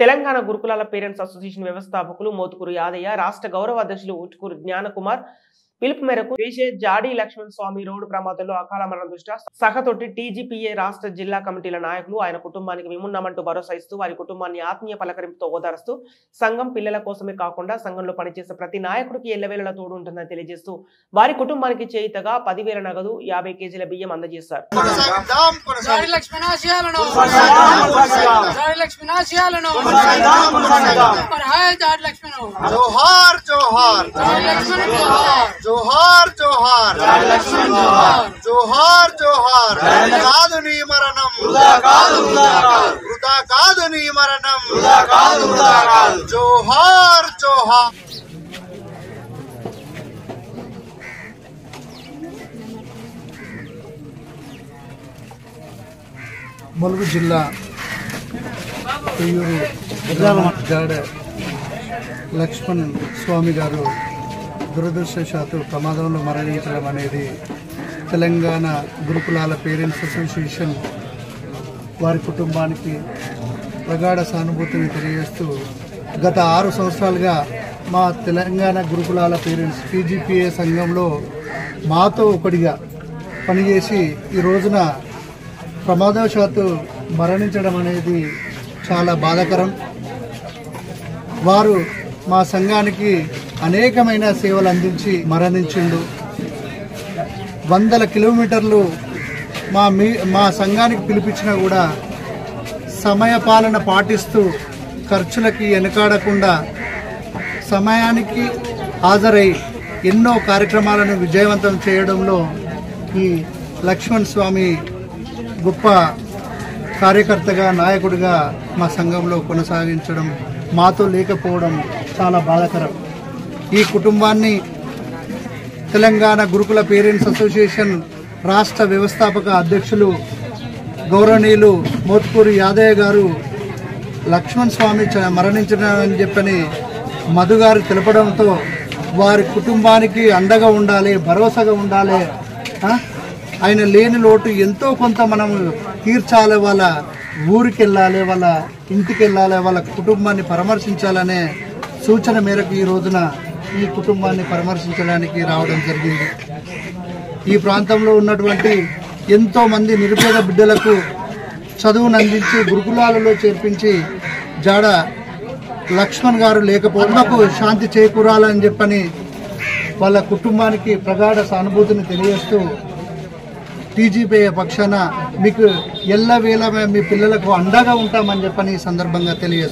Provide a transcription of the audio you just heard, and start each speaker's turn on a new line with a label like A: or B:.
A: Telangana గురుకులాల parents association వ్యవస్థాపకులు మోతుకూరు యాదయ్య, రాష్ట్ర గౌరవ అధ్యక్షులు ఊటుకూరు జ్ఞానకుమార్ పిలుపు మేరకు జాడి లక్ష్మణ్ స్వామి రోడ్డు ప్రమాదంలో అకాల మరణం దృష్ట్యా సహతోటి టీజీపీఏ రాష్ట్ర జిల్లా కమిటీల నాయకులు ఆయన కుటుంబానికి విమున్నామంటూ భరోసా ఇస్తూ వారి కుటుంబాన్ని ఆత్మీయ పలకరింపుతో ఓదారుస్తూ సంఘం పిల్లల కోసమే కాకుండా సంఘంలో పనిచేసే ప్రతి నాయకుడికి ఎల్లవేళలా తోడు ఉంటుందని తెలియజేస్తూ వారి కుటుంబానికి చేయితగా 10,000 నగదు 50 కేజీల బియ్యం అందజేశారు.
B: जोहार जोहार जोहार जोहार कादु नी मरणम वृथा कादु नी मरणम जोहार जोहार मुलुगु जिल्ला जाडे लक्ष्मण स्वामी गारू దురదృష్టవశాత్తు ప్రమాదంలో మరణించడం అనేది తెలంగాణ గురుకులాల పేరెంట్స్ అసోసియేషన్ వారి కుటుంబానికి ప్రగాఢ సానుభూతిని తెలియజేస్తూ గత 6 సంవత్సరాలుగా మా తెలంగాణ గురుకులాల పేరెంట్స్ టీజీపీఏ సంఘంలో మాతో ఒకటిగా పనిచేసి ఈ రోజున ప్రమాదవశాత్తు మరణించడం అనేది చాలా బాధాకరం. వారు మా సంఘానికి అనేకమైన సేవలు అందించి మరణించిండు. 100 కిలోమీటర్లు మా సంఘానికి పిలిపించినా కూడా సమయపాలన పాటిస్తూ ఖర్చులకి వెనకాడకుండా సమయానికి హాజరై ఎన్నో కార్యక్రమాలను విజయవంతం చేయడంలో ఈ లక్ష్మణ్ స్వామి గొప్ప కార్యకర్తగా నాయకుడిగా మా సంఘంలో కొనసాగించడం, మాతో లేకపోవడం చాలా బాధాకరం. ఈ కుటుంబాన్ని తెలంగాణ గురుకుల పేరెంట్స్ అసోసియేషన్ రాష్ట్ర వ్యవస్థాపక అధ్యక్షులు గౌరవనీయులు మోతుకూరు యాదయ్య గారు లక్ష్మణ్ స్వామి మరణించడాన్ని చెప్పని మధు గారు తెలపడంతో వారి కుటుంబానికి అండగా ఉండాలి, భరోసాగా ఉండాలి, ఆయన లేని లోటు ఎంతో కొంత మనం తీర్చాలి, వాళ్ళ ఊరికి వెళ్ళాలి, వాళ్ళ ఇంటికి వెళ్ళాలి, వాళ్ళ కుటుంబాన్ని పరామర్శించాలనే సూచన మేరకు ఈ రోజున ఈ కుటుంబాన్ని పరామర్శించడానికి రావడం జరిగింది. ఈ ప్రాంతంలో ఉన్నటువంటి ఎంతో మంది నిరుపేద బిడ్డలకు చదువును అందించి గురుకులాలలో చేర్పించి జాడ లక్ష్మణ్ గారు లేకపోవడంకు శాంతి చేకూరాలని చెప్పని వాళ్ళ కుటుంబానికి ప్రగాఢ సానుభూతిని తెలియజేస్తూ టీజీపీఏ పక్షాన మీకు ఎల్లవేళ మీ పిల్లలకు అండగా ఉంటామని చెప్పని ఈ సందర్భంగా తెలియజేస్తాం.